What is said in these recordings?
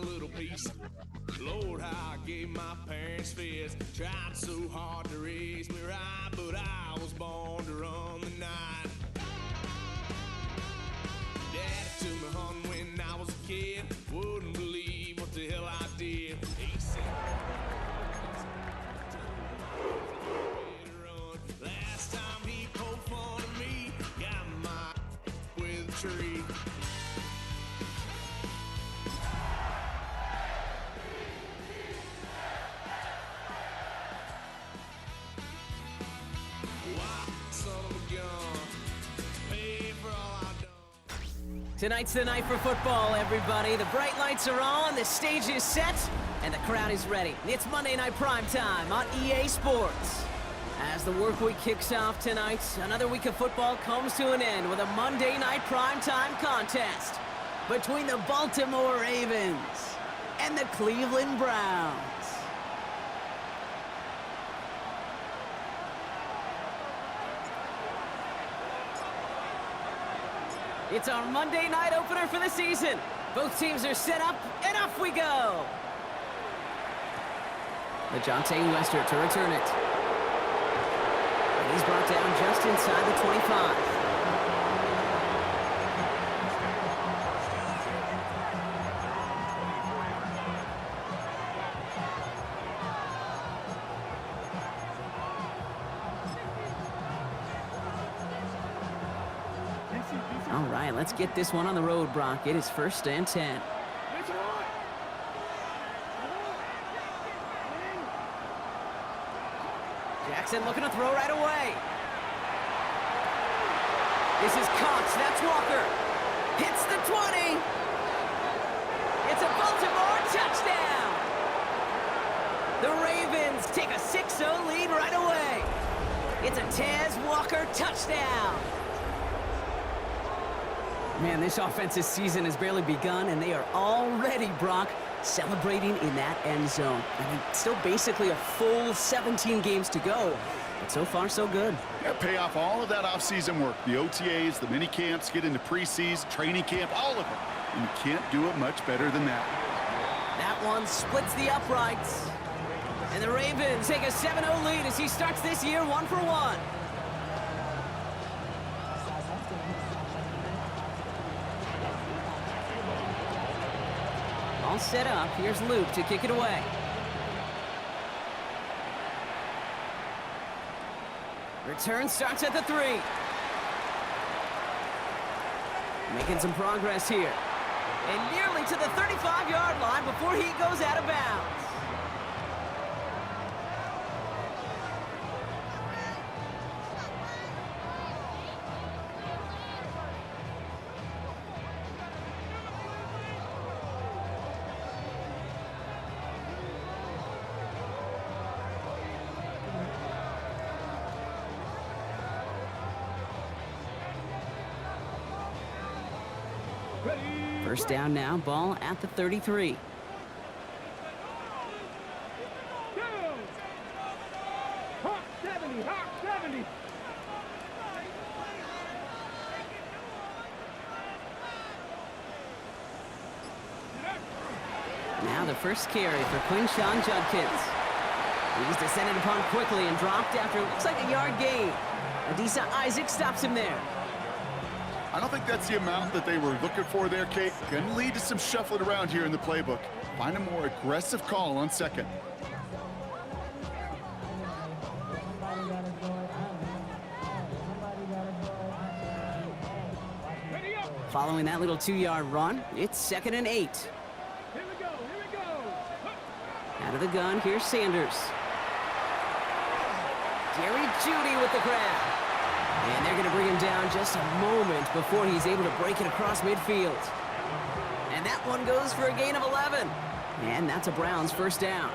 little piece. Lord, how I gave my parents fist. Tried so hard to raise me right, but I was born to run the night. Daddy took me home when I was a kid. Wouldn't believe what the hell I did. He said, last time he poked fun of me, got my with a tree. Tonight's the night for football, everybody. The bright lights are on, the stage is set, and the crowd is ready. It's Monday Night Primetime on EA Sports. As the work week kicks off tonight, another week of football comes to an end with a Monday Night Primetime contest between the Baltimore Ravens and the Cleveland Browns. It's our Monday night opener for the season. Both teams are set up, and off we go. LeJohntay Wester to return it. And he's brought down just inside the 25. All right, let's get this one on the road, Brock. It is 1st and 10. Jackson looking to throw right away. This is Cox. That's Walker. Hits the 20. It's a Baltimore touchdown. The Ravens take a 6-0 lead right away. It's a Tez Walker touchdown. Man, this offensive season has barely begun, and they are already, Brock, celebrating in that end zone. I mean, still basically a full 17 games to go, but so far, so good. Yeah, pay off all of that off-season work. The OTAs, the mini camps, get into preseason, training camp, all of it. And you can't do it much better than that. That one splits the uprights. And the Ravens take a 7-0 lead as he starts this year 1-for-1. All set up. Here's Luke to kick it away. Return starts at the 3. Making some progress here. And nearly to the 35-yard line before he goes out of bounds. First down now, ball at the 33. Now the first carry for Quinshawn Judkins. He's descended upon quickly and dropped after it looks like a yard gain. Adisa Isaac stops him there. I don't think that's the amount that they were looking for there, Kate. Can lead to some shuffling around here in the playbook. Find a more aggressive call on second. Following that little 2-yard run, it's 2nd and 8. Here we go. Out of the gun, here's Sanders. Jerry Jeudy with the grab. And they're going to bring him down just a moment before he's able to break it across midfield. And that one goes for a gain of 11. And that's a Browns first down.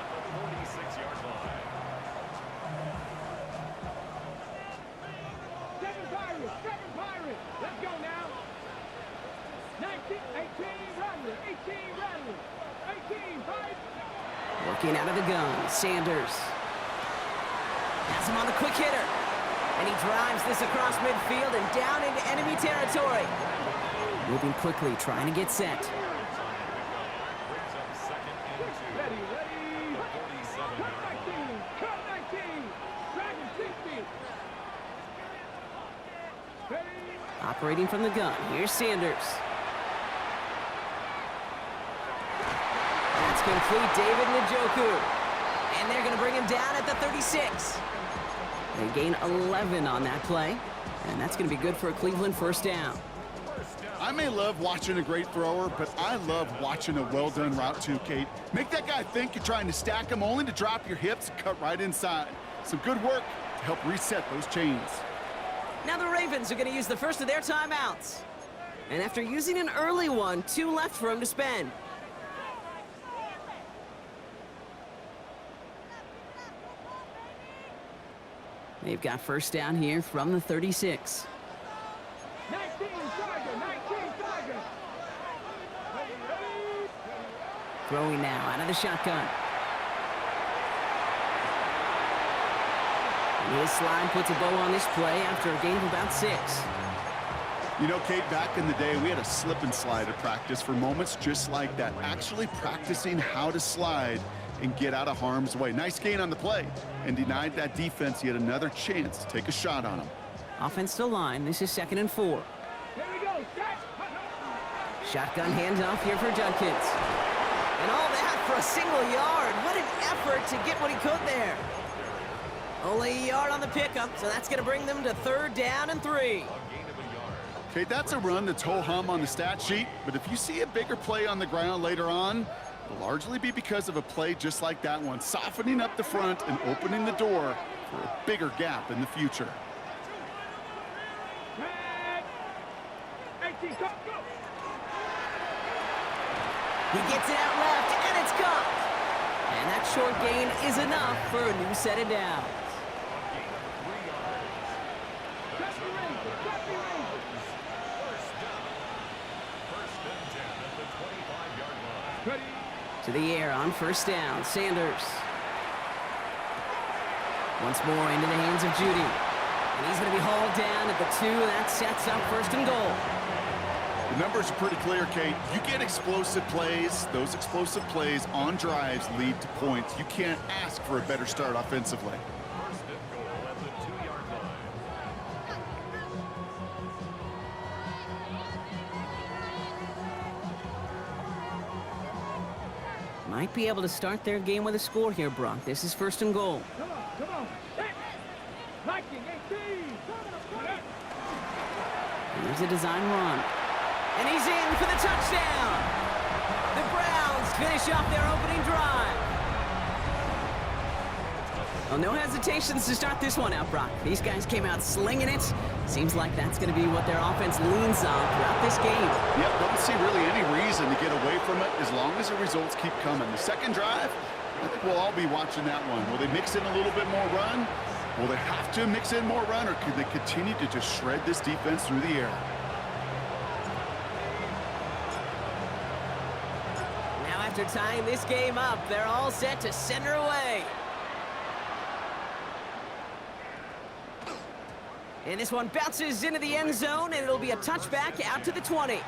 46-yard line. 7 Pirates. Let's go now. 19, 18, Rattler. 18, Pirates. Working out of the gun, Sanders. Has him on the quick hitter. And he drives this across midfield and down into enemy territory. Moving quickly, trying to get set. Operating from the gun, here's Sanders. That's complete, David Njoku. And they're going to bring him down at the 36. They gain 11 on that play, and that's going to be good for a Cleveland first down. I may love watching a great thrower, but I love watching a well-done route too, Kate. Make that guy think you're trying to stack him only to drop your hips and cut right inside. Some good work to help reset those chains. Now the Ravens are going to use the first of their timeouts. And after using an early one, 2 left for him to spend. They've got first down here from the 36. 19 Tiger. Throwing now out of the shotgun. And his slide puts a bow on this play after a gain of about 6. You know, Kate, back in the day, we had a slip and slide at practice for moments just like that. Actually practicing how to slide and get out of harm's way. Nice gain on the play, and denied that defense yet another chance to take a shot on him. Offensive line, this is 2nd and 4. Here we go. Set. Shotgun handoff here for Judkins. And all that for a single yard. What an effort to get what he could there. Only a yard on the pickup, so that's going to bring them to 3rd down and 3. Kate, that's a run that's ho-hum on the stat sheet, but if you see a bigger play on the ground later on, it'll largely be because of a play just like that one, softening up the front and opening the door for a bigger gap in the future. 18, go. He gets it out left, and it's caught. And that short gain is enough for a new set of downs. To the air on first down, Sanders. Once more into the hands of Judy. And he's going to be hauled down at the 2. That sets up 1st and goal. The numbers are pretty clear, Kate. You get explosive plays. Those explosive plays on drives lead to points. You can't ask for a better start offensively. First and goal at the 2-yard line. Might be able to start their game with a score here, Brock. This is 1st and goal. Come on. Set. Viking 18. Here's a design run. And he's in for the touchdown. The Browns finish off their opening drive. Well, no hesitations to start this one out, Brock. These guys came out slinging it. Seems like that's going to be what their offense leans on throughout this game. Yep, don't see really any reason to get away from it as long as the results keep coming. The second drive, I think we'll all be watching that one. Will they mix in a little bit more run? Will they have to mix in more run, or could they continue to just shred this defense through the air? Now after tying this game up, they're all set to center away. And this one bounces into the end zone, and it'll be a touchback out to the 20.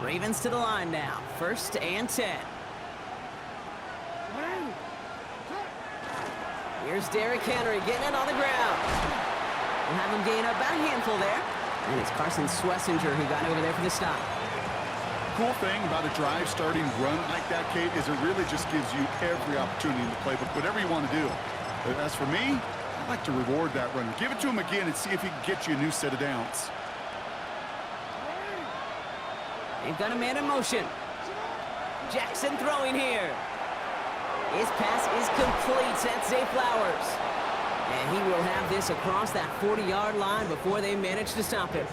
Ravens to the line now. 1st and 10. Here's Derrick Henry getting it on the ground. We'll have him gain about a handful there. And it's Carson Schlesinger who got over there for the stop. Cool thing about a drive starting run like that, Kate, is it really just gives you every opportunity in the playbook, whatever you want to do. But as for me, I'd like to reward that runner. Give it to him again and see if he can get you a new set of downs. They've got a man in motion. Jackson throwing here. His pass is complete. That's Zay Flowers. And he will have this across that 40-yard line before they manage to stop him.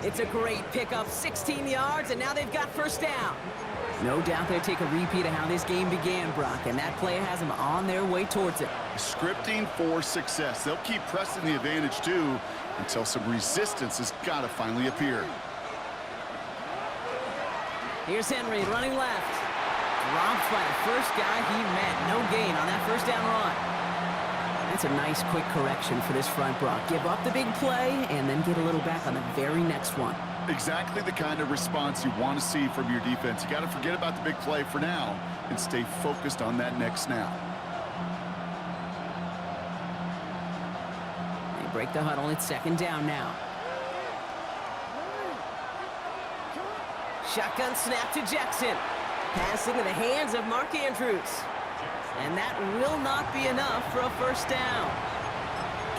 It's a great pickup, 16 yards, and now they've got first down. No doubt they'll take a repeat of how this game began, Brock, and that play has them on their way towards it. Scripting for success. They'll keep pressing the advantage, too, until some resistance has got to finally appear. Here's Henry running left. Dropped by the first guy he met. No gain on that first down run. That's a nice quick correction for this front, Brock. Give up the big play and then get a little back on the very next one. Exactly the kind of response you want to see from your defense. You got to forget about the big play for now and stay focused on that next snap. They break the huddle. It's second down now. Shotgun snap to Jackson. Pass into the hands of Mark Andrews. And that will not be enough for a first down.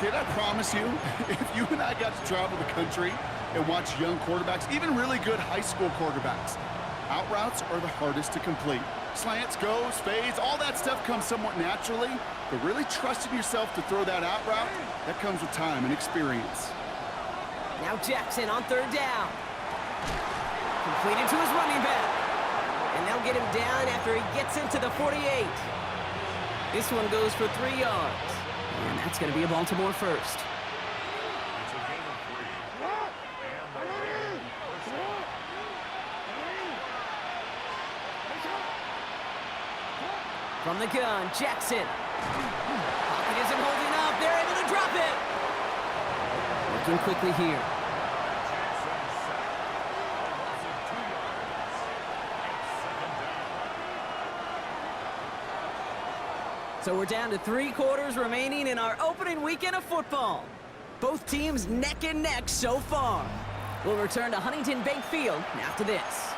Kid, I promise you, if you and I got to travel the country and watch young quarterbacks, even really good high school quarterbacks, out routes are the hardest to complete. Slants, goes, fades, all that stuff comes somewhat naturally, but really trusting yourself to throw that out route, that comes with time and experience. Now Jackson on third down. Completed to his running back. And they'll get him down after he gets into the 48. This one goes for 3 yards. And that's going to be a Baltimore first. From the gun, Jackson. Pocket isn't holding up. They're able to drop it. Working quickly here. So we're down to 3 quarters remaining in our opening weekend of football. Both teams neck and neck so far. We'll return to Huntington Bank Field after this.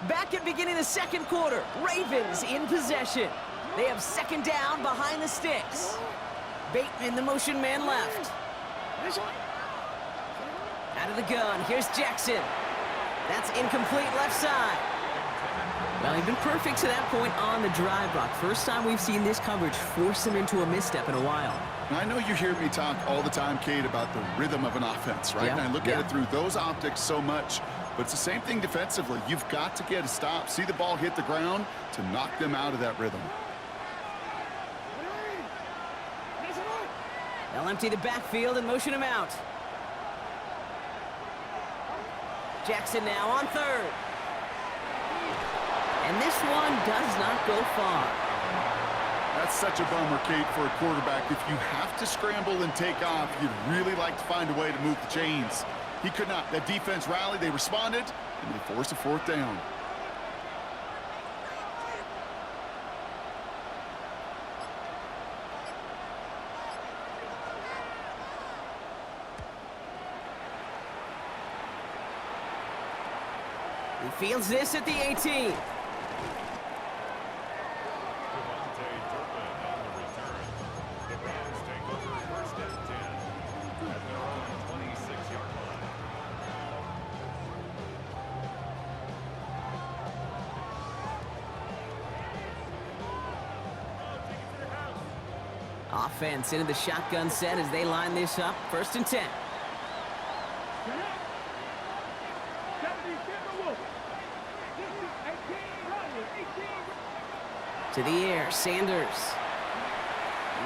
Back at beginning the second quarter, Ravens in possession. They have second down behind the sticks. Bateman, the motion man left. Out of the gun, here's Jackson. That's incomplete left side. Well, he's been perfect to that point on the drive, Brock. First time we've seen this coverage force him into a misstep in a while. I know you hear me talk all the time, Kate, about the rhythm of an offense, right? Yeah, And I look at it through those optics so much. But it's the same thing defensively. You've got to get a stop, see the ball hit the ground to knock them out of that rhythm. They'll empty the backfield and motion him out. Jackson now on third. And this one does not go far. That's such a bummer, Kate, for a quarterback. If you have to scramble and take off, you'd really like to find a way to move the chains. He could not. That defense rallied, they responded, and they forced a fourth down. He fields this at the 18. Offense into the shotgun set as they line this up. First and 10. To the air, Sanders.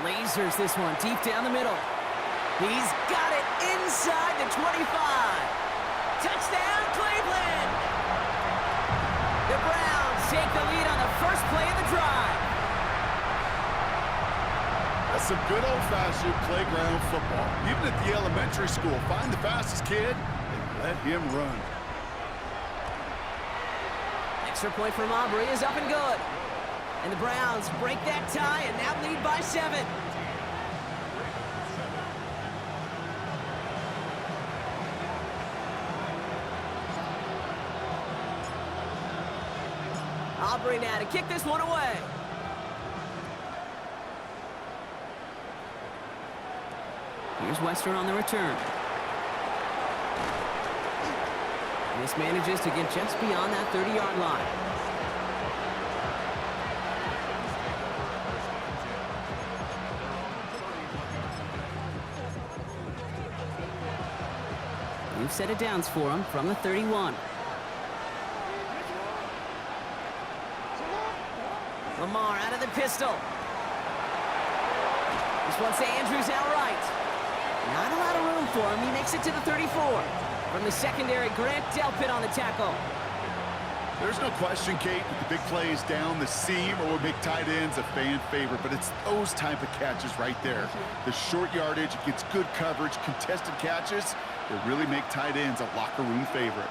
Lasers this one deep down the middle. He's got it inside the 25. Touchdown, Cleveland! The Browns take the lead on the first play of the drive. That's some good old-fashioned playground football. Even at the elementary school, find the fastest kid and let him run. Extra point from Aubrey is up and good. And the Browns break that tie and now lead by 7. Aubrey now to kick this one away. Here's Western on the return. This manages to get just beyond that 30-yard line. New set of downs for him from the 31. Lamar out of the pistol. This one's to Andrews outright. Not a lot of room for him. He makes it to the 34. From the secondary, Grant Delpit on the tackle. There's no question, Kate, that the big plays down the seam or what make tight ends a fan favorite, but it's those type of catches right there. The short yardage, it gets good coverage, contested catches that really make tight ends a locker room favorite.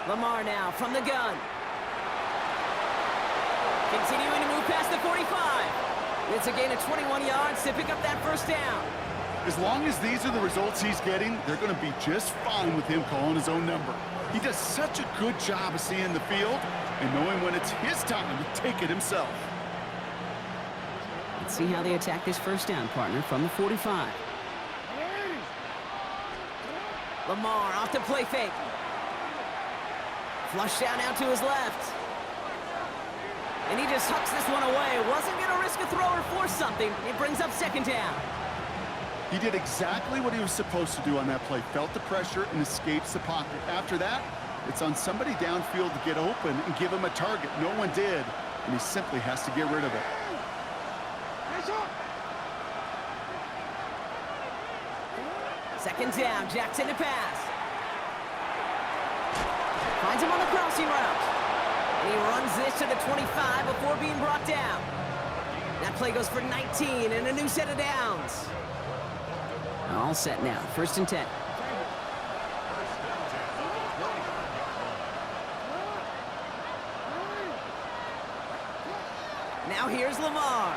Lamar now from the gun. Continuing to move past the 45. It's a gain of 21 yards to pick up that first down. As long as these are the results he's getting, they're going to be just fine with him calling his own number. He does such a good job of seeing the field and knowing when it's his time to take it himself. Let's see how they attack this first down, partner, from the 45. Lamar off the play fake. Flush down out to his left. And he just hucks this one away. Wasn't going to risk a throw or force something. It brings up second down. He did exactly what he was supposed to do on that play. Felt the pressure and escapes the pocket. After that, it's on somebody downfield to get open and give him a target. No one did, and he simply has to get rid of it. Second down, Jackson to pass. Finds him on the crossing route. And he runs this to the 25 before being brought down. That play goes for 19 and a new set of downs. All set now, 1st and 10. Now here's Lamar.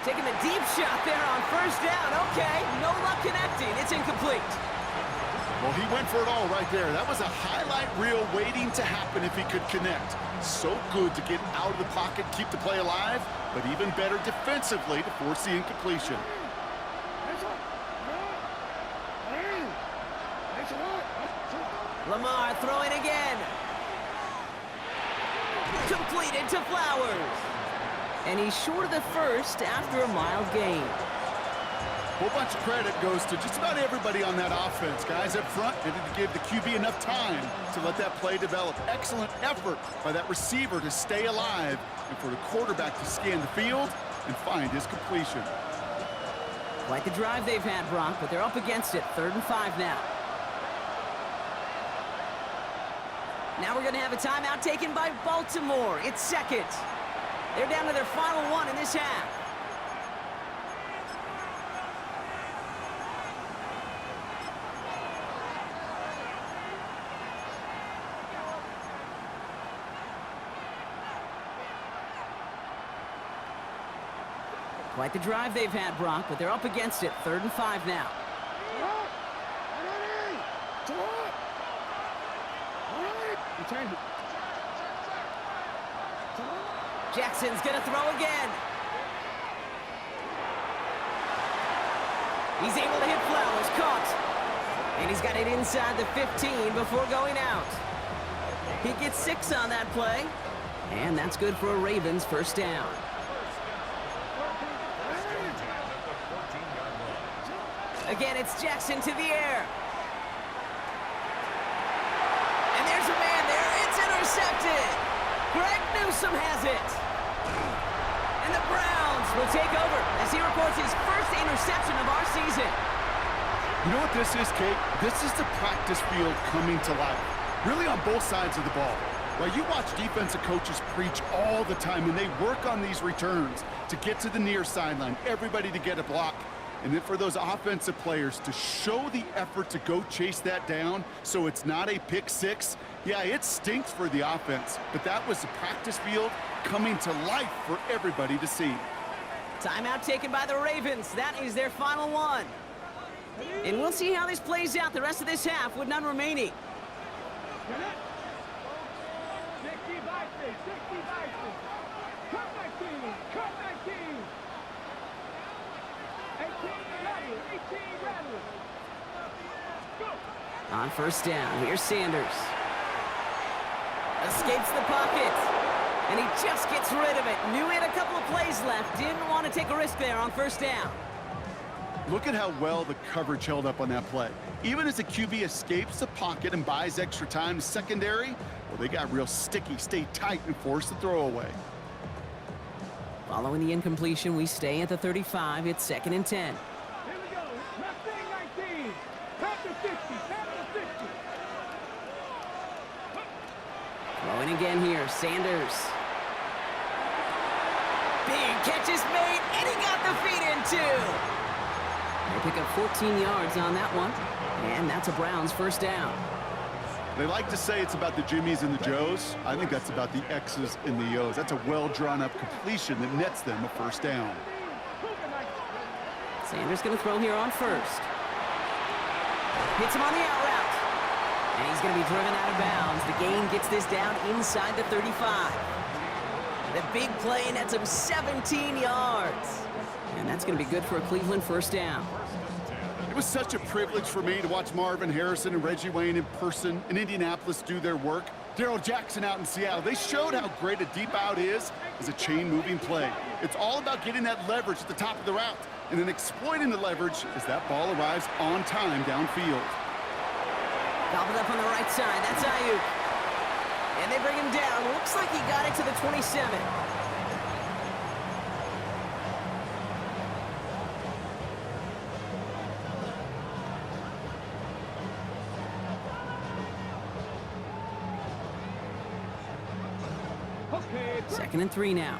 Taking a deep shot there on first down. Okay, no luck connecting. It's incomplete. Well, he went for it all right there. That was a highlight reel waiting to happen if he could connect. So good to get out of the pocket, keep the play alive, but even better defensively to force the incompletion. Lamar throwing again. Completed to Flowers. And he's short of the first after a mild gain. A whole bunch of credit goes to just about everybody on that offense. Guys up front needed to give the QB enough time to let that play develop. Excellent effort by that receiver to stay alive and for the quarterback to scan the field and find his completion. Quite the drive they've had, Brock, but they're up against it. 3rd and 5 now. Now we're going to have a timeout taken by Baltimore. It's second. They're down to their final one in this half. Quite the drive they've had, Brock, but they're up against it. 3rd and 5 now. Jackson's going to throw again. He's able to hit Flowers. Caught. And he's got it inside the 15 before going out. He gets 6 on that play. And that's good for a Ravens first down. Again, it's Jackson to the air. And there's a man there. It's intercepted. Greg Newsome has it. And the Browns will take over as he records his first interception of our season. You know what this is, Kate? This is the practice field coming to life. Really on both sides of the ball. Well, you watch defensive coaches preach all the time, and they work on these returns to get to the near sideline, everybody to get a block. And then for those offensive players to show the effort to go chase that down so it's not a pick six, yeah, it stinks for the offense. But that was the practice field coming to life for everybody to see. Timeout taken by the Ravens. That is their final one. And we'll see how this plays out the rest of this half with none remaining. 60 Vikings, 60 Vikings. Come back team, come back team. 18 rattlers, 18 rattlers. Go. On first down, here's Sanders. Escapes the pocket. And he just gets rid of it. Knew he had a couple of plays left. Didn't want to take a risk there on first down. Look at how well the coverage held up on that play. Even as the QB escapes the pocket and buys extra time to secondary, well, they got real sticky, stay tight, and force the throw away. Following the incompletion, we stay at the 35. It's 2nd and 10. Throwing again here, Sanders. Big catch is made, and he got the feet in too. They pick up 14 yards on that one, and that's a Browns first down. They like to say it's about the Jimmies and the Joes. I think that's about the X's and the O's. That's a well-drawn-up completion that nets them a first down. Sanders going to throw here on first. Hits him on the out route. And he's going to be driven out of bounds. The gain gets this down inside the 35. The big play nets him 17 yards. And that's going to be good for a Cleveland first down. It was such a privilege for me to watch Marvin Harrison and Reggie Wayne in person in Indianapolis do their work. Darrell Jackson out in Seattle. They showed how great a deep out is as a chain-moving play. It's all about getting that leverage at the top of the route and then exploiting the leverage as that ball arrives on time downfield. Gobbled up on the right side. That's Ayuk. And they bring him down. Looks like he got it to the 27. Second and 3 now.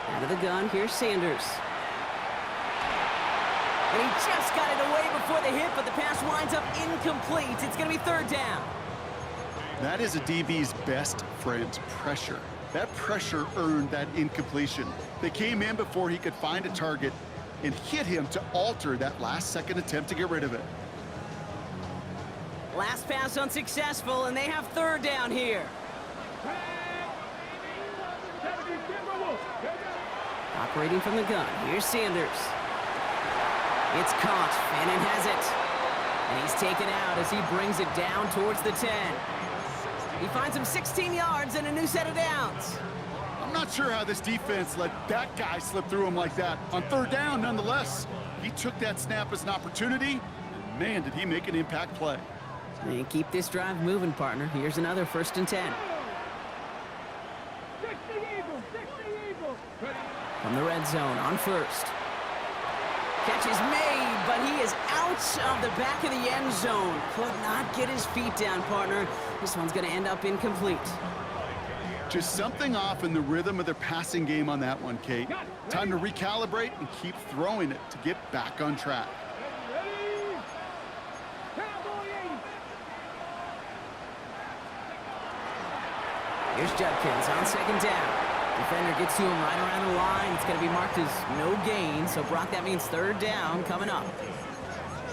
Out of the gun, here's Sanders. And he just got it away before the hit, but the pass winds up incomplete. It's going to be third down. That is a DB's best friend, pressure. That pressure earned that incompletion. They came in before he could find a target and hit him to alter that last-second attempt to get rid of it. Last pass unsuccessful, and they have third down here. Operating from the gun, here's Sanders. It's caught, Fannin has it. And he's taken out as he brings it down towards the 10. He finds him 16 yards and a new set of downs. I'm not sure how this defense let that guy slip through him like that. On third down, nonetheless, he took that snap as an opportunity, and man, did he make an impact play. And keep this drive moving, partner. Here's another 1st and 10. From the red zone on first. Catch is made, but he is out of the back of the end zone. Could not get his feet down, partner. This one's going to end up incomplete. Just something off in the rhythm of their passing game on that one, Kate. Time to recalibrate and keep throwing it to get back on track. Here's Judkins on second down. Defender gets to him right around the line. It's going to be marked as no gain. So, Brock, that means third down coming up.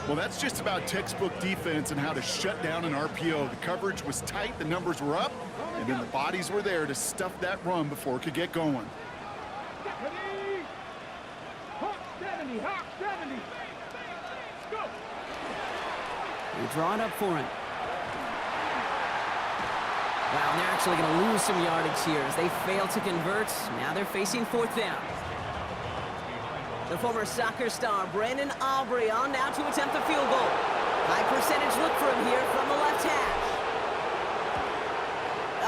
Well, that's just about textbook defense and how to shut down an RPO. The coverage was tight, the numbers were up, and then the bodies were there to stuff that run before it could get going. They draw it up for him. Wow, and they're actually going to lose some yardage here as they fail to convert. Now they're facing fourth down. The former soccer star, Brandon Aubrey, on now to attempt the field goal. High percentage look for him here from the left hash.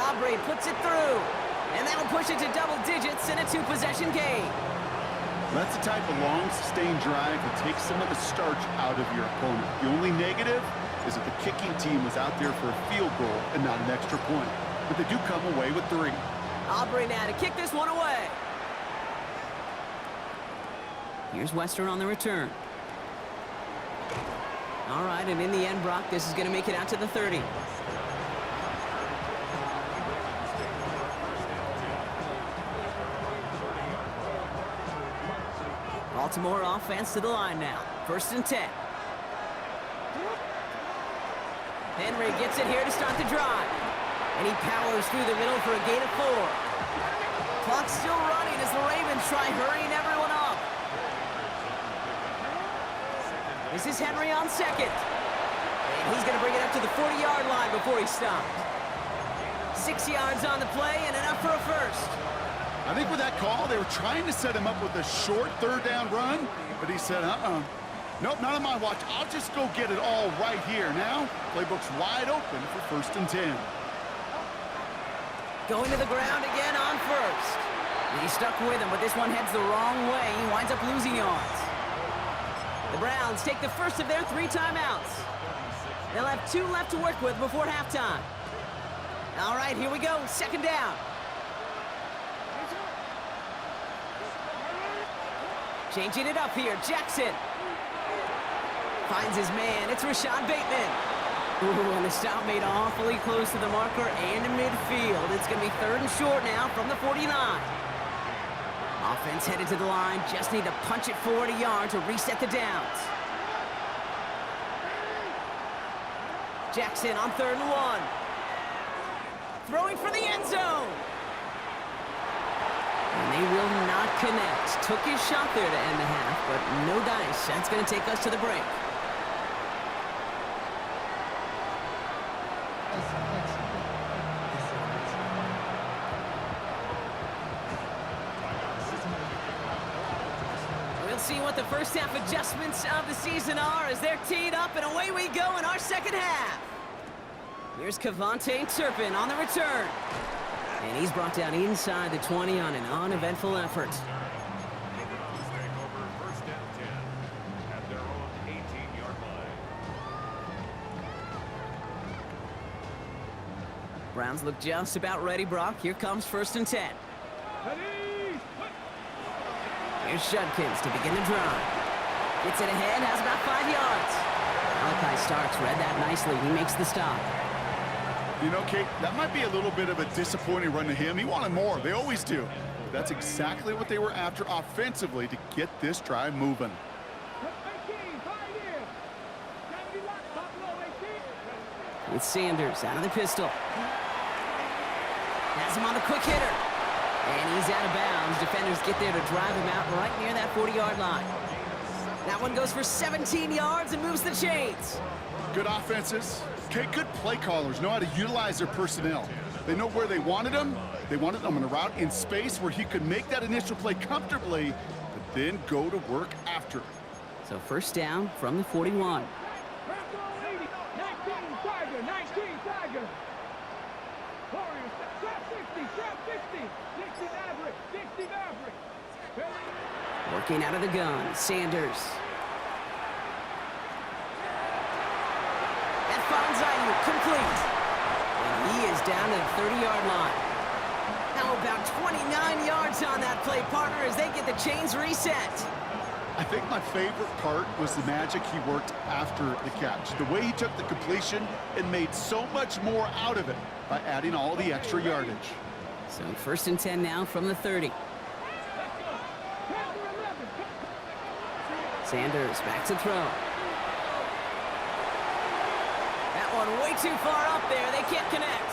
Aubrey puts it through, and that'll push it to double digits in a 2-possession game. That's the type of long, sustained drive that takes some of the starch out of your opponent. The only negative is that the kicking team was out there for a field goal and not an extra point. But they do come away with 3. Aubrey now to kick this one away. Here's Western on the return. All right, and in the end, Brock, this is going to make it out to the 30. Baltimore offense to the line now. 1st and 10. Henry gets it here to start the drive. And he powers through the middle for a gain of 4. Clock's still running as the Ravens try hurrying everyone up. This is Henry on second. And he's going to bring it up to the 40-yard line before he stopped. 6 yards on the play and enough for a first. I think with that call, they were trying to set him up with a short third down run, but he said, nope, not on my watch. I'll just go get it all right here. Now, playbook's wide open for 1st and 10. Going to the ground again on first. And he's stuck with him, but this one heads the wrong way. He winds up losing yards. The Browns take the first of their 3 timeouts. They'll have 2 left to work with before halftime. All right, here we go. Second down. Changing it up here. Jackson finds his man. It's Rashad Bateman. Ooh, and the stop made awfully close to the marker and in midfield. It's going to be 3rd and short now from the 49. Offense headed to the line. Just need to punch it forward a yard to reset the downs. Jackson on 3rd and 1. Throwing for the end zone. And they will not connect. Took his shot there to end the half, but no dice. That's going to take us to the break. We'll see what the first half adjustments of the season are as they're teed up, and away we go in our second half. Here's Kavontae Turpin on the return. And he's brought down inside the 20 on an uneventful effort. Staying over 1st and 10 at their own 18-yard line. Browns look just about ready, Brock. Here comes 1st and 10. Here's Judkins to begin the drive. Gets it ahead, has about 5 yards. Malachi Starks read that nicely. He makes the stop. You know, Kate, that might be a little bit of a disappointing run to him. He wanted more. They always do. But that's exactly what they were after offensively to get this drive moving. It's Sanders out of the pistol. Has him on the quick hitter. And he's out of bounds. Defenders get there to drive him out right near that 40-yard line. That one goes for 17 yards and moves the chains. Good offenses. Okay, good play callers know how to utilize their personnel. They know where they wanted him. They wanted him on a route in space where he could make that initial play comfortably, but then go to work after. So 1st down from the 41. 19 Tiger. Warriors, trap 60 Maverick. Working out of the gun, Sanders. That finds Ayuk, complete. And he is down to the 30-yard line. Now about 29 yards on that play, partner, as they get the chains reset. I think my favorite part was the magic he worked after the catch. The way he took the completion and made so much more out of it by adding all the extra yardage. So 1st and 10 now from the 30. Sanders back to throw. That one way too far up there. They can't connect.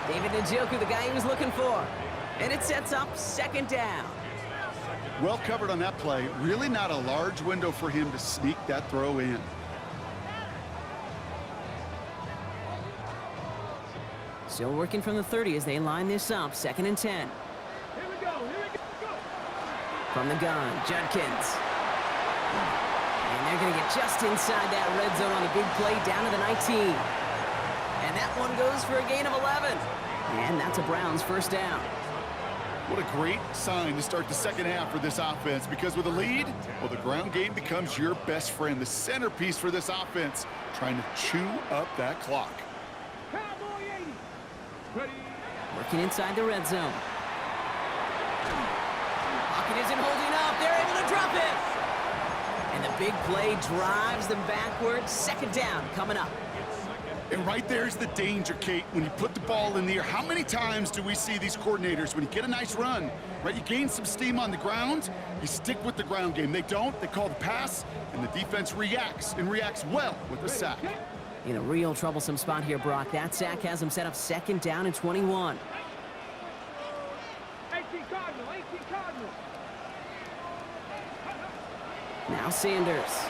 David Njoku, the guy he was looking for. And it sets up 2nd down. Well covered on that play. Really not a large window for him to sneak that throw in. Still working from the 30 as they line this up. 2nd and 10. Here we go. From the gun, Judkins. And they're going to get just inside that red zone on a big play down to the 19. And that one goes for a gain of 11. And that's a Browns 1st down. What a great sign to start the second half for this offense, because with a lead, well, the ground game becomes your best friend, the centerpiece for this offense, trying to chew up that clock. Cowboy 80. Ready. Working inside the red zone. Pocket isn't holding up. They're able to drop it. And the big play drives them backwards. 2nd down coming up. And right there's the danger, Kate, when you put the ball in the air. How many times do we see these coordinators, when you get a nice run, right, you gain some steam on the ground, you stick with the ground game. They don't, they call the pass, and the defense reacts, and reacts well with the sack. In a real troublesome spot here, Brock. That sack has him set up 2nd down and 21. 18 Cardinal. Now Sanders.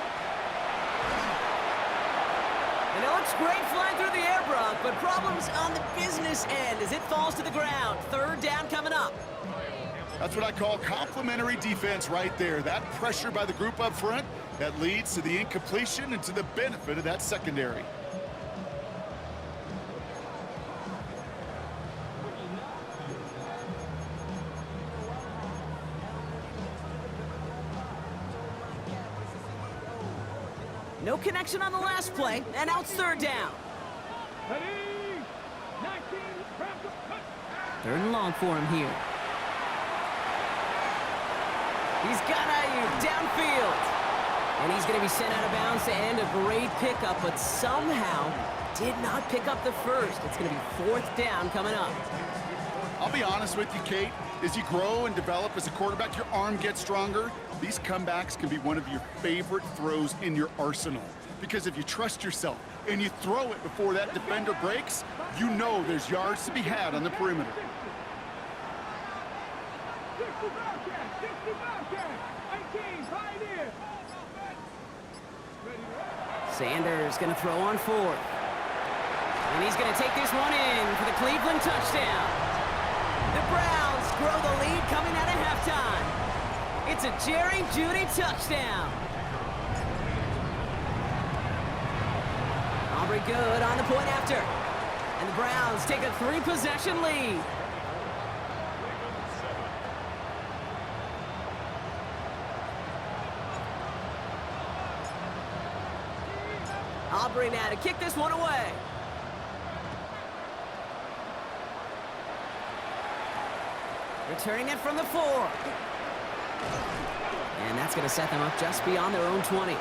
And it looks great flying through the air, Brock, but problems on the business end as it falls to the ground. 3rd down coming up. That's what I call complementary defense right there. That pressure by the group up front, that leads to the incompletion and to the benefit of that secondary. No connection on the last play, and now it's third down. Ready? 19, Bronco, cut. Third and long for him here. He's got Ayuk downfield. And he's going to be sent out of bounds to end a great pickup, but somehow did not pick up the first. It's going to be fourth down coming up. I'll be honest with you, Kate. As you grow and develop as a quarterback, your arm gets stronger. These comebacks can be one of your favorite throws in your arsenal. Because if you trust yourself and you throw it before that defender breaks, you know there's yards to be had on the perimeter. 60 Bobcats, 60 Bobcats, 18, Pioneer. Sanders going to throw on fourth. And he's going to take this one in for the Cleveland touchdown. The Browns grow the lead coming out of halftime. It's a Jerry Jeudy touchdown. Aubrey good on the point after. And the Browns take a 3-possession lead. Aubrey now to kick this one away. Returning it from the 4. And that's going to set them up just beyond their own 20.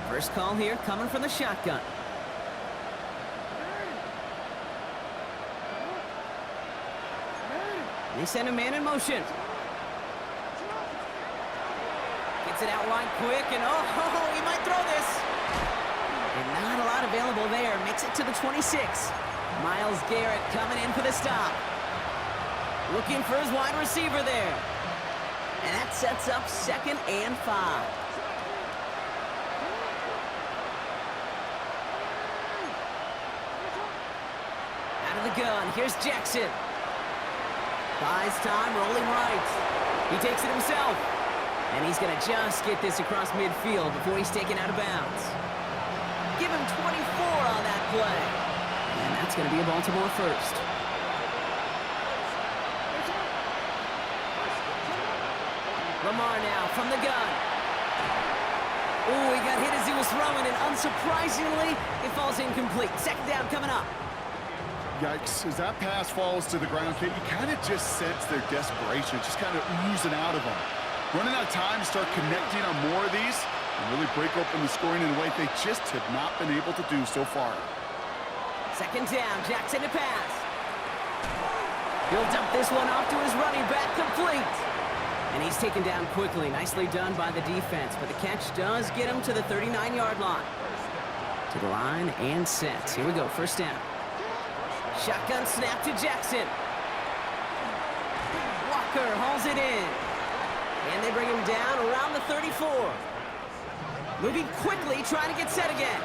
First call here coming from the shotgun. They send a man in motion. Gets it out wide quick, and oh, he might throw this. And not a lot available there. Makes it to the 26. Myles Garrett coming in for the stop. Looking for his wide receiver there. And that sets up 2nd and 5. Out of the gun, here's Jackson. Buys time, rolling right. He takes it himself. And he's going to just get this across midfield before he's taken out of bounds. Give him 24 on that play. And that's going to be a Baltimore first. Lamar now from the gun. Ooh, he got hit as he was throwing, and unsurprisingly, it falls incomplete. 2nd down coming up. Yikes, as that pass falls to the ground, Kate, you kind of just sense their desperation, just kind of oozing out of them. Running out of time to start connecting on more of these and really break open the scoring in a way they just have not been able to do so far. 2nd down, Jackson to pass. He'll dump this one off to his running back, complete. And he's taken down quickly. Nicely done by the defense, but the catch does get him to the 39-yard line. To the line and set. Here we go, first down. Shotgun snap to Jackson. Walker hauls it in. And they bring him down around the 34. Moving quickly, trying to get set again.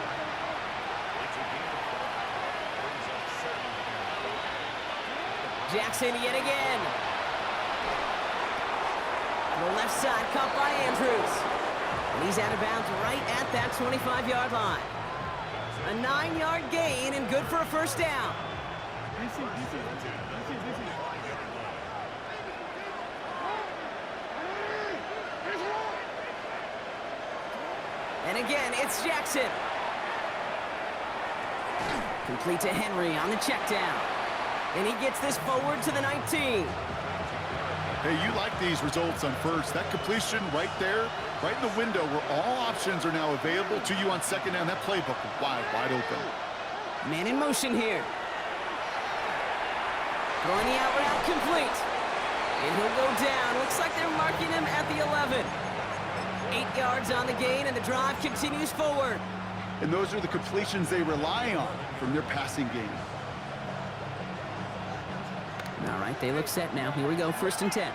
Jackson yet again. The left side caught by Andrews. And he's out of bounds right at that 25-yard line. A 9-yard gain and good for a first down. And again, it's Jackson. Complete to Henry on the check down. And he gets this forward to the 19. Hey, you like these results on first. That completion right there, right in the window where all options are now available to you on 2nd down. That playbook wide open. Man in motion here. Throwing the out route complete. And he'll go down. Looks like they're marking him at the 11. 8 yards on the gain, and the drive continues forward. And those are the completions they rely on from their passing game. All right, they look set now. Here we go, 1st and 10.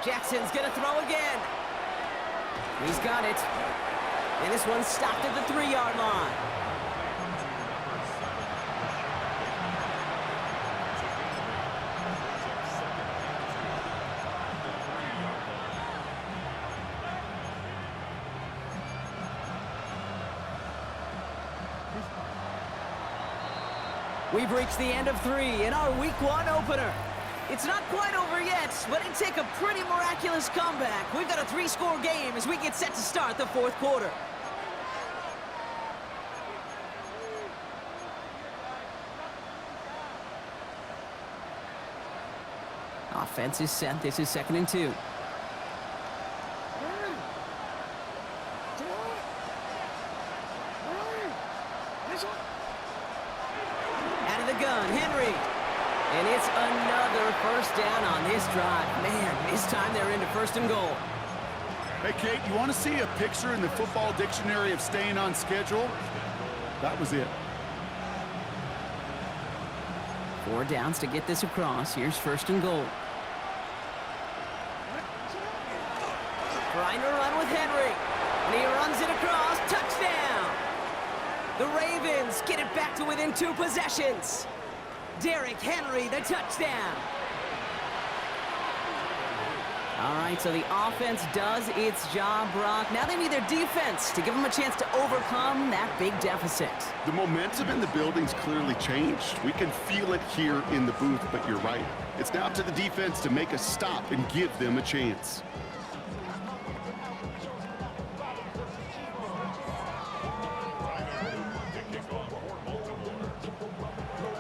Jackson's going to throw again. He's got it. And this one's stopped at the 3-yard line. We've reached the end of 3 in our Week 1 opener. It's not quite over yet, but it take a pretty miraculous comeback. We've got a 3-score game as we get set to start the 4th quarter. Offense is set. This is 2nd and 2. Out of the gun, Henry. And it's another first down on this drive. Man, this time they're into 1st and goal. Hey, Kate, you want to see a picture in the football dictionary of staying on schedule? That was it. 4 downs to get this across. Here's 1st and goal. Trying to run with Henry. And he runs it across. Touchdown! The Ravens get it back to within 2 possessions. Derrick Henry, the touchdown. All right, so the offense does its job, Brock. Now they need their defense to give them a chance to overcome that big deficit. The momentum in the building's clearly changed. We can feel it here in the booth, but you're right. It's now up to the defense to make a stop and give them a chance.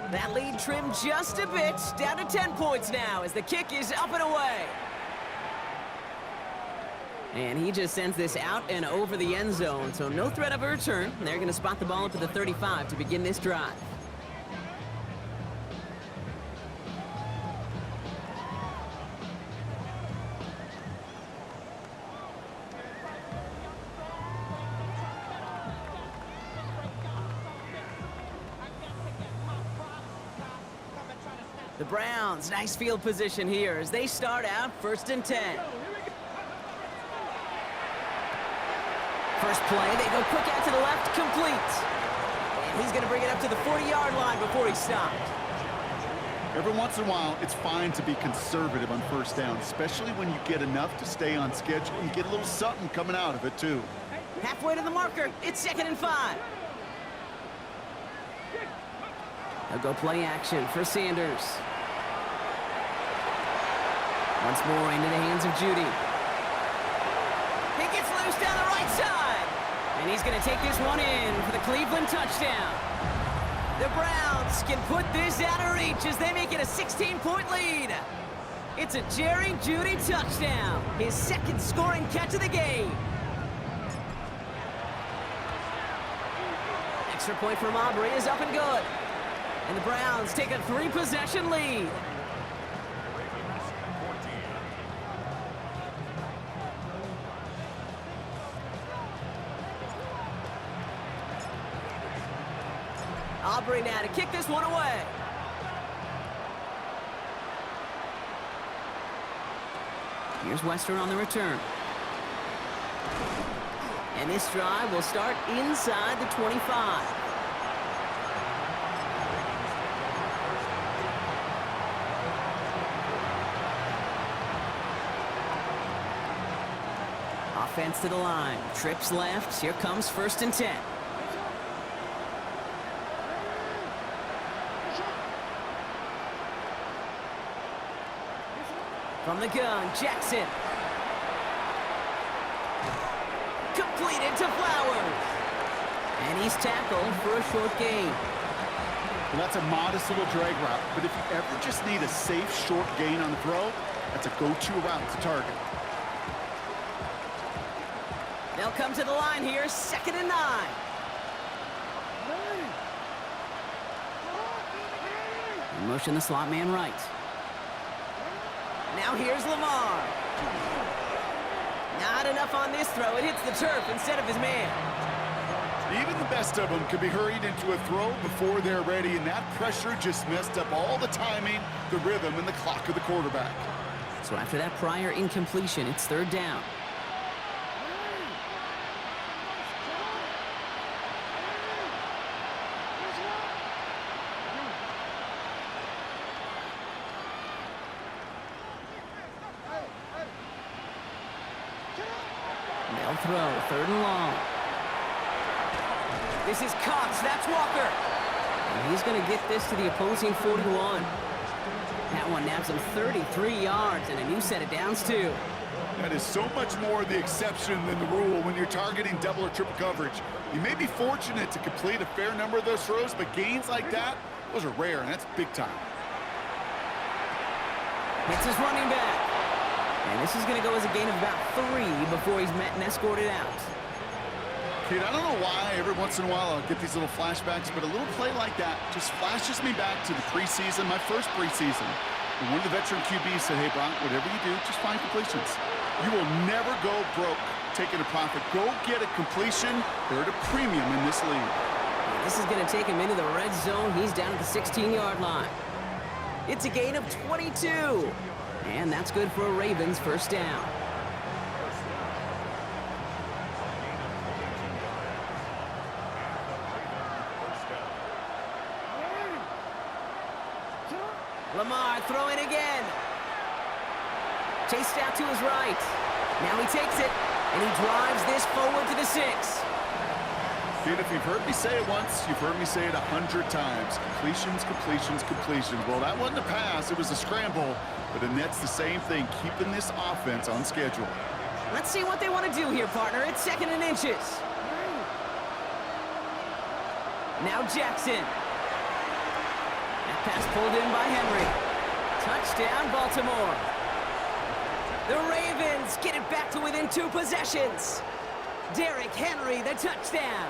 That lead trimmed just a bit, down to 10 points now as the kick is up and away. And he just sends this out and over the end zone, so no threat of a return. They're going to spot the ball up to the 35 to begin this drive. The Browns, nice field position here as they start out 1st and 10. First play, they go quick out to the left, complete. And he's going to bring it up to the 40-yard line before he stopped. Every once in a while, it's fine to be conservative on 1st down, especially when you get enough to stay on schedule and get a little something coming out of it, too. Halfway to the marker, it's 2nd and 5. They'll go play action for Sanders. Once more into the hands of Judy. He gets loose down the right side. And he's going to take this one in for the Cleveland touchdown. The Browns can put this out of reach as they make it a 16-point lead. It's a Jerry Judy touchdown, his 2nd scoring catch of the game. Extra point from Aubrey is up and good. And the Browns take a 3-possession lead. Aubrey now to kick this one away. Here's Western on the return. And this drive will start inside the 25. Offense to the line. Trips left. Here comes 1st and 10. From the gun, Jackson. Completed to Flowers. And he's tackled for a short gain. Well, that's a modest little drag route, but if you ever just need a safe short gain on the throw, that's a go-to route to target. They'll come to the line here, 2nd and 9. In motion the slot man right. Now here's Lamar. Not enough on this throw. It hits the turf instead of his man. Even the best of them could be hurried into a throw before they're ready, and that pressure just messed up all the timing, the rhythm, and the clock of the quarterback. So after that prior incompletion, it's 3rd down. They'll throw, 3rd and long. This is Cox, that's Walker. And he's going to get this to the opposing 41. That one naps him 33 yards and a new set of downs, too. That is so much more the exception than the rule when you're targeting double or triple coverage. You may be fortunate to complete a fair number of those throws, but gains like that, those are rare, and that's big time. Hits his running back. And this is going to go as a gain of about 3 before he's met and escorted out. Kid, I don't know why every once in a while I'll get these little flashbacks, but a little play like that just flashes me back to the preseason, my first preseason. And one of the veteran QBs said, hey, Brock, whatever you do, just find completions. You will never go broke taking a profit. Go get a completion. They're at a premium in this league. And this is going to take him into the red zone. He's down at the 16-yard line. It's a gain of 22. And that's good for a Ravens first down. Lamar throwing again. Chased out to his right. Now he takes it, and he drives this forward to the 6. Dude, if you've heard me say it once, you've heard me say it 100 times. Completions, completions, completions. Well, that wasn't a pass. It was a scramble. But the Nets the same thing, keeping this offense on schedule. Let's see what they want to do here, partner. It's 2nd and inches. Now Jackson. That pass pulled in by Henry. Touchdown, Baltimore. The Ravens get it back to within 2 possessions. Derrick Henry, the touchdown.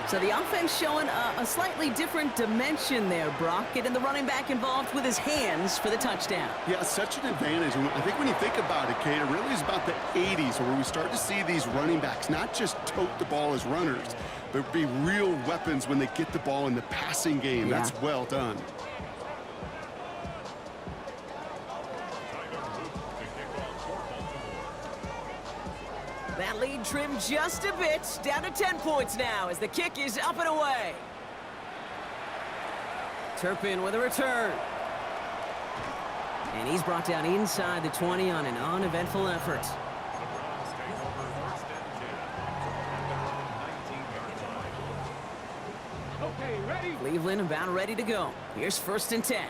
So the offense showing a slightly different dimension there, Brock. Getting the running back involved with his hands for the touchdown. Yeah, such an advantage. I think when you think about it, Kate, it really is about the 80s where we start to see these running backs not just tote the ball as runners, but be real weapons when they get the ball in the passing game. Yeah. That's well done. That lead trimmed just a bit, down to 10 points now as the kick is up and away. Turpin with a return. And he's brought down inside the 20 on an uneventful effort. Okay, ready? Cleveland about ready to go. Here's 1st and 10.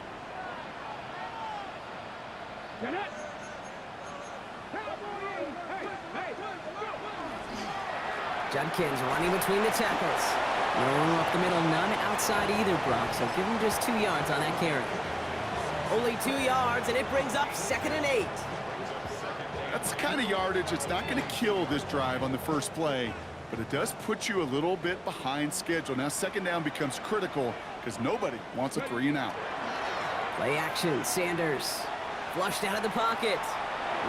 Jeanette. Judkins running between the tackles. No one up the middle, none outside either, Brock. So give him just 2 yards on that carry. Only 2 yards, and it brings up 2nd and 8. That's the kind of yardage it's not going to kill this drive on the first play, but it does put you a little bit behind schedule. Now 2nd down becomes critical because nobody wants a 3 and out. Play action, Sanders. Flushed out of the pocket.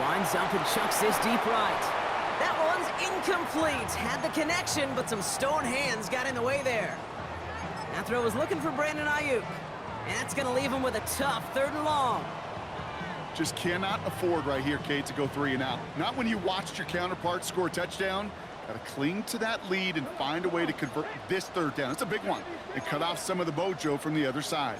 Lines up and chucks this deep right. That one's incomplete. Had the connection, but some stone hands got in the way there. That throw was looking for Brandon Ayuk. And that's going to leave him with a tough 3rd and long. Just cannot afford right here, Kate, to go 3 and out. Not when you watched your counterpart score a touchdown. Got to cling to that lead and find a way to convert this 3rd down. It's a big one. And cut off some of the mojo from the other side.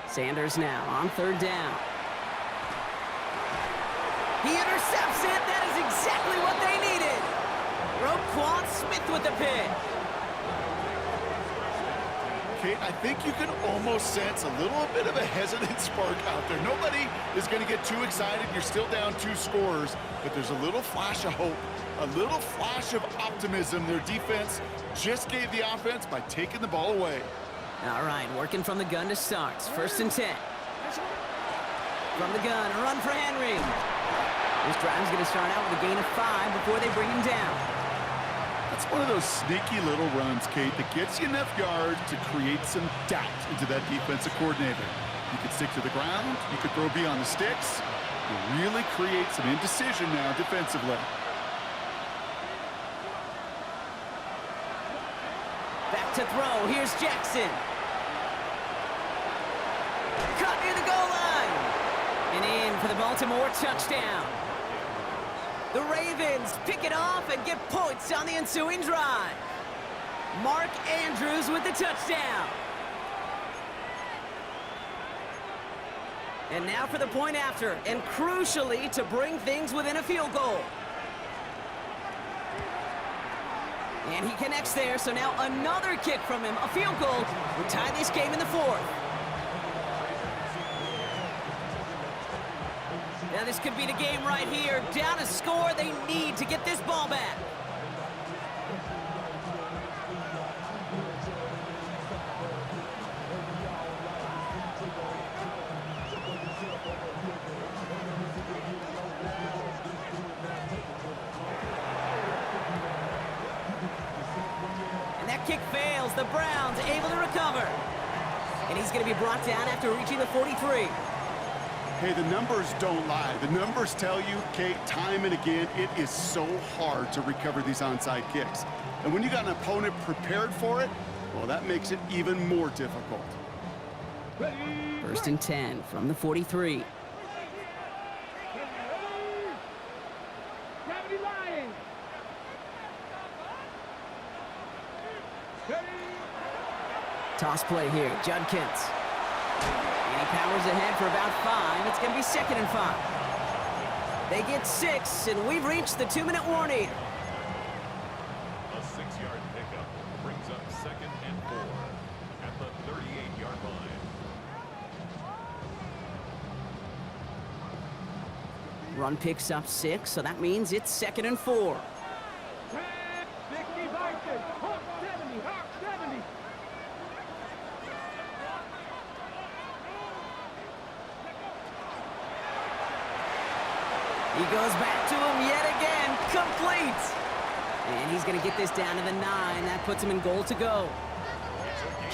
Sanders now on 3rd down. He intercepts it. That is exactly what they needed. Roquan Smith with the pick. Kate, I think you can almost sense a little bit of a hesitant spark out there. Nobody is going to get too excited. You're still down 2 scores, but there's a little flash of hope, a little flash of optimism. Their defense just gave the offense by taking the ball away. All right, working from the gun to start. 1st and 10. From the gun, a run for Henry. This drive's going to start out with a gain of 5 before they bring him down. That's one of those sneaky little runs, Kate, that gets you enough yards to create some doubt into that defensive coordinator. You could stick to the ground. You could throw beyond the sticks. You really create some indecision now defensively. Back to throw. Here's Jackson. Caught near the goal line. And in for the Baltimore touchdown. The Ravens pick it off and get points on the ensuing drive. Mark Andrews with the touchdown. And now for the point after, and crucially to bring things within a field goal. And he connects there, so now another kick from him. A field goal would tie this game in the fourth. Now this could be the game right here. Down a score, they need to get this ball back. Kick fails. The Browns able to recover. And he's going to be brought down after reaching the 43. Hey, the numbers don't lie. The numbers tell you, Kate, time and again, it is so hard to recover these onside kicks. And when you got an opponent prepared for it, well, that makes it even more difficult. First and 10 from the 43. Toss play here, Judkins. And he powers ahead for about 5. It's going to be 2nd and 5. They get 6, and we've reached the 2-minute warning. A 6-yard pickup brings up 2nd and 4 at the 38-yard line. Run picks up 6, so that means it's 2nd and 4. 60 Vikings, Hawk 70, Hawk 70. He goes back to him yet again, complete. And he's going to get this down to the 9. That puts him in goal to go.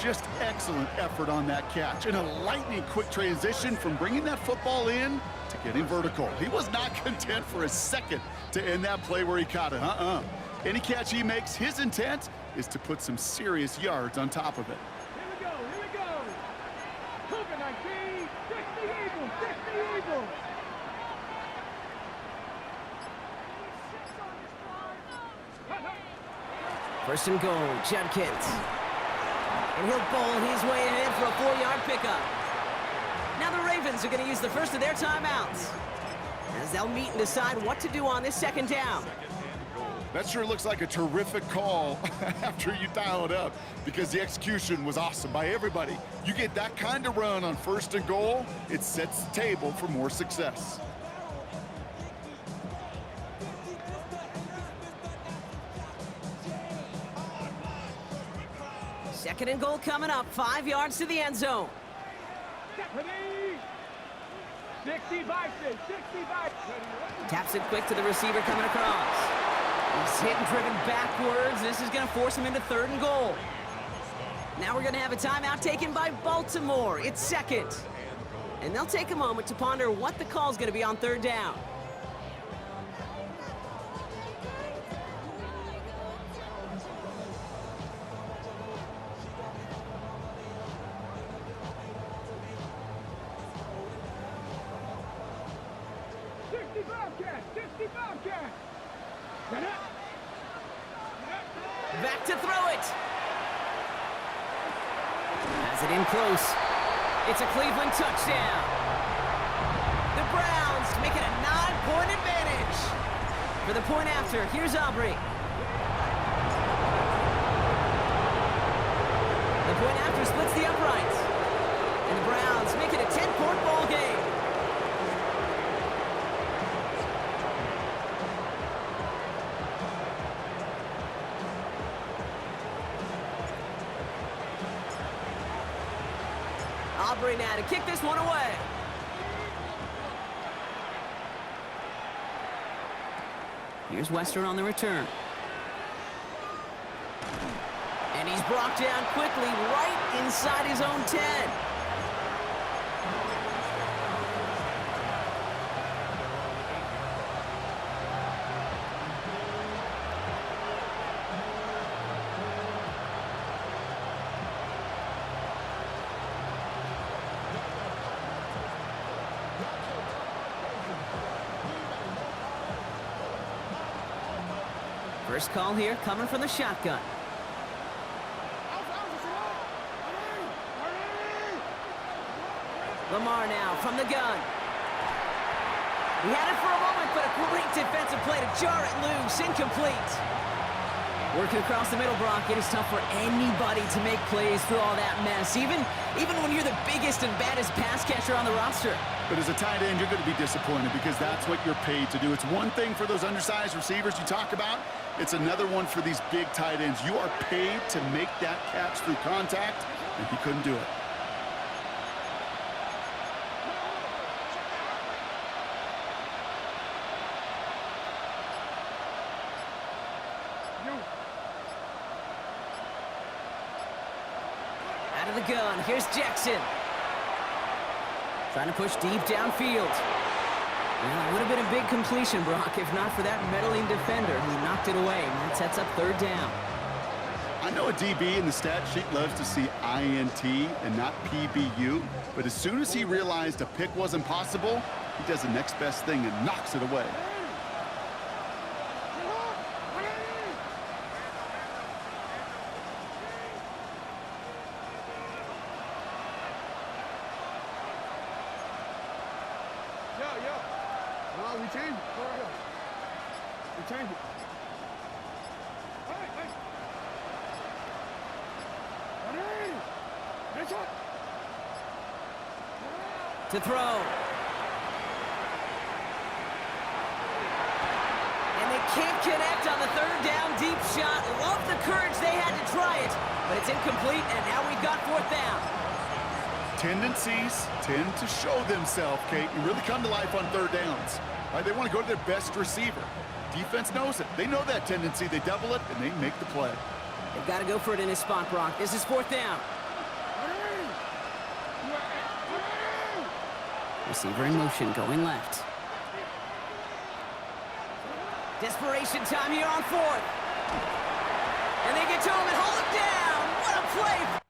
Just excellent effort on that catch. And a lightning quick transition from bringing that football in to getting vertical. He was not content for a second to end that play where he caught it. Any catch he makes, his intent is to put some serious yards on top of it. Here we go, here we go. Cougar 19, 60 Eagles, 60 Eagles. First and goal, Judkins. And he'll bowl his way ahead for a 4-yard pickup. Now the Ravens are going to use the first of their timeouts, as they'll meet and decide what to do on this 2nd down. That sure looks like a terrific call after you dial it up, because the execution was awesome by everybody. You get that kind of run on 1st and goal, it sets the table for more success. Second and goal coming up, 5 yards to the end zone. 60 Vikings, 60 Vikings. Taps it quick to the receiver coming across. He's hit and driven backwards. This is going to force him into 3rd and goal. Now we're going to have a timeout taken by Baltimore. It's 2nd. And they'll take a moment to ponder what the call is going to be on 3rd down. Back to throw it. Has it in close. It's a Cleveland touchdown. The Browns make it a 9-point advantage. For the point after, here's Aubrey. The point after splits the uprights. And the Browns make it a 10-point ball game. Aubrey now to kick this one away. Here's Western on the return. And he's brought down quickly right inside his own 10. First call here coming from the shotgun. Lamar now from the gun. He had it for a moment, but a great defensive play to jar it loose. Incomplete. Working across the middle, Brock. It is tough for anybody to make plays through all that mess, even when you're the biggest and baddest pass catcher on the roster. But as a tight end, you're going to be disappointed because that's what you're paid to do. It's one thing for those undersized receivers you talk about. It's another one for these big tight ends. You are paid to make that catch through contact, and he couldn't do it. Out of the gun, here's Jackson. Trying to push deep downfield. Well, it would have been a big completion, Brock, if not for that meddling defender who knocked it away. And that sets up third down. I know a DB in the stat sheet loves to see INT and not PBU, but as soon as he realized a pick wasn't possible, he does the next best thing and knocks it away. To throw. And they can't connect on the third down deep shot. Love the courage they had to try it, but it's incomplete, and now we've got fourth down. Tendencies tend to show themselves, Kate, and really come to life on third downs. Right? They want to go to their best receiver. Defense knows it. They know that tendency. They double it, and they make the play. They've got to go for it in his spot, Brock. This is fourth down. Receiver in motion, going left. Desperation time here on fourth. And they get to him and hold him down. What a play!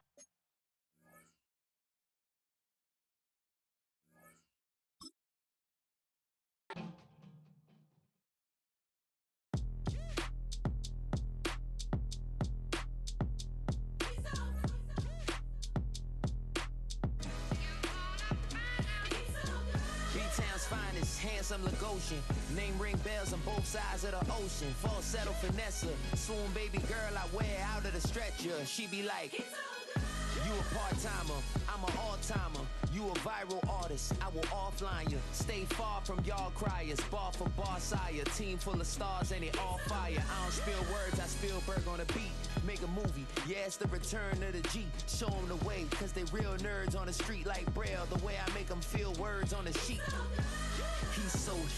Handsome Lagosian, name ring bells on both sides of the ocean. Falsetto finesse, swoon baby girl I wear out of the stretcher. She be like, you a part-timer, I'm an all-timer. You a viral artist, I will offline you. Stay far from y'all criers, bar for bar sire. Team full of stars and it all fire. I don't spill words, I Spielberg on the beat. Make a movie, yeah, it's the return of the G. Show them the way, cause they real nerds on the street like Braille. The way I make them feel words on the sheet.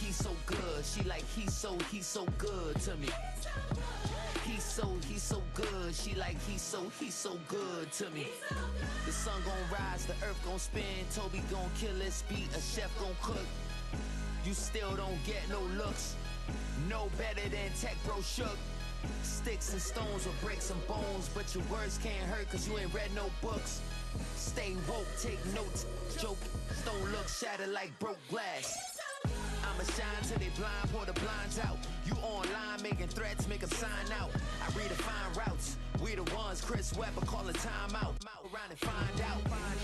He's so good. She like, he's so good to me. He's so good. She like, he's so good to me. The sun gon' rise, the earth gon' spin. Toby gon' kill this beat, a chef gon' cook. You still don't get no looks. No better than Tech Bro Shook. Sticks and stones will break some bones, but your words can't hurt cause you ain't read no books. Stay woke, take notes, joke. Stone look shattered like broke glass. I'ma shine till they blind, pour the blinds out. You online making threats, make them sign out. I redefine routes. We the ones Chris Webber calling time out. Around and find out. Around and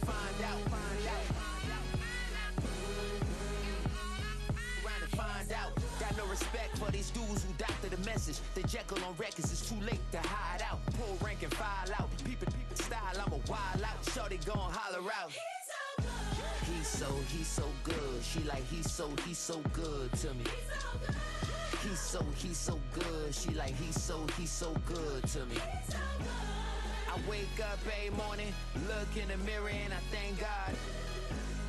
find out. Around and find out. Got no respect for these dudes who doctor the message. They Jekyll on records, it's too late to hide out. Pull rank and file out. Peep style, I'ma wild out. Shorty gon' holler out. He's so good. She like, he's so good to me. He's so good. She like, he's so good to me. I wake up every morning, look in the mirror and I thank God.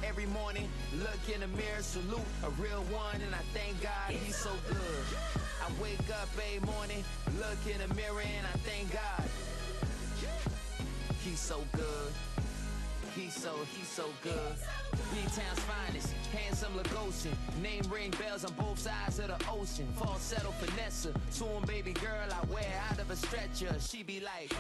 Every morning, look in the mirror, salute a real one and I thank God he's so good. I wake up every morning, look in the mirror and I thank God. He's so good. He's so good. B-Town's finest, handsome Lagosian. Name ring bells on both sides of the ocean. Falsetto finesse, swoon baby girl I wear out of a stretcher. She be like,